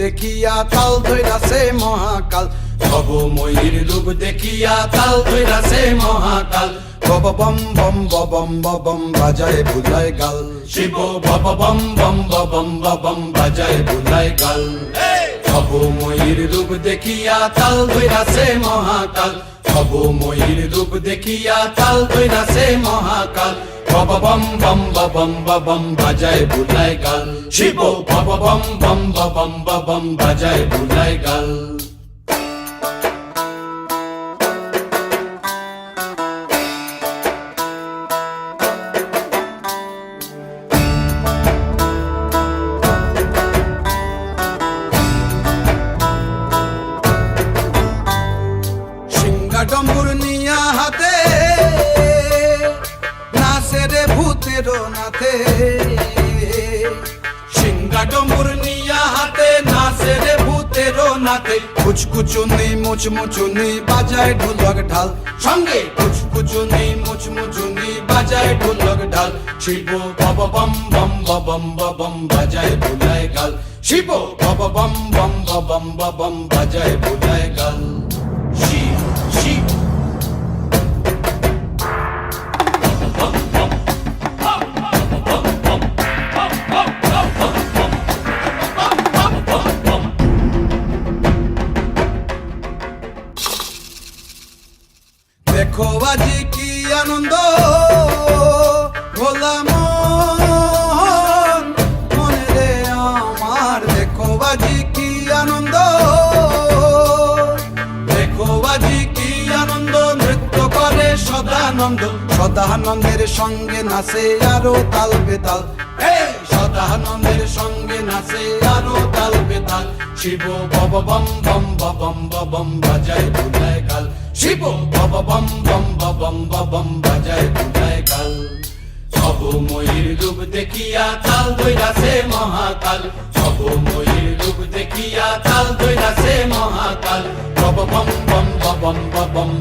দেখিয়া তাল ধইরাছে মহাকাল, ভবময়ীর রূপ দেখিয়া তাল ধইরাছে মহাকাল। বব বম বম বম বম বাজায় বুলায় গাল, শিব বব বম বম বম বম বাজায় বুলায় গাল। ভবময়ীর রূপ দেখিয়া তাল ধইরাছে মহাকাল, ভবময়ীর রূপ দেখিয়া তাল ধইরাছে মহাকাল। বব বম বম বম বাজায় বুলায় গাল, শিব বব বম বম বম বাজায় বুলায় গাল। ডম্বুর নিয়া হাতে নাচে রে ভূতের নাথে, সিংহা ডম্বুর নিয়া হাতে নাচে রে ভূতের নাথে। কুচকুচুনি মুচমুচুনি বাজায় ঢোলক ঢাল, সঙ্গে কুচকুচুনি মুচমুচুনি বাজায় ঢোলক ঢাল। শিব বব বম বম বম বাজায় বুলায় গাল, শিব বব বম বম বম বাজায় বুলায় গাল। শিব শিব দেখো আজি কি আনন্দ ভোলা মন, মনে রে আমার দেখো আজি কি আনন্দ, দেখো আজি কি আনন্দ। নৃত্য করে সদানন্দ, সদানন্দের সঙ্গে নাচে আরো তাল বেতাল, সদানন্দের সঙ্গে নাচে আরো তাল বেতাল। শিব বব বম বম বাজায় বুলায় গাল, শিব বব বম বম বাজায় বুলায় গাল। ভবময়ীর রূপ দেখিয়া তাল ধইরাছে মহাকাল, ভবময়ীর রূপ দেখিয়া তাল ধইরাছে মহাকাল। বব বম বম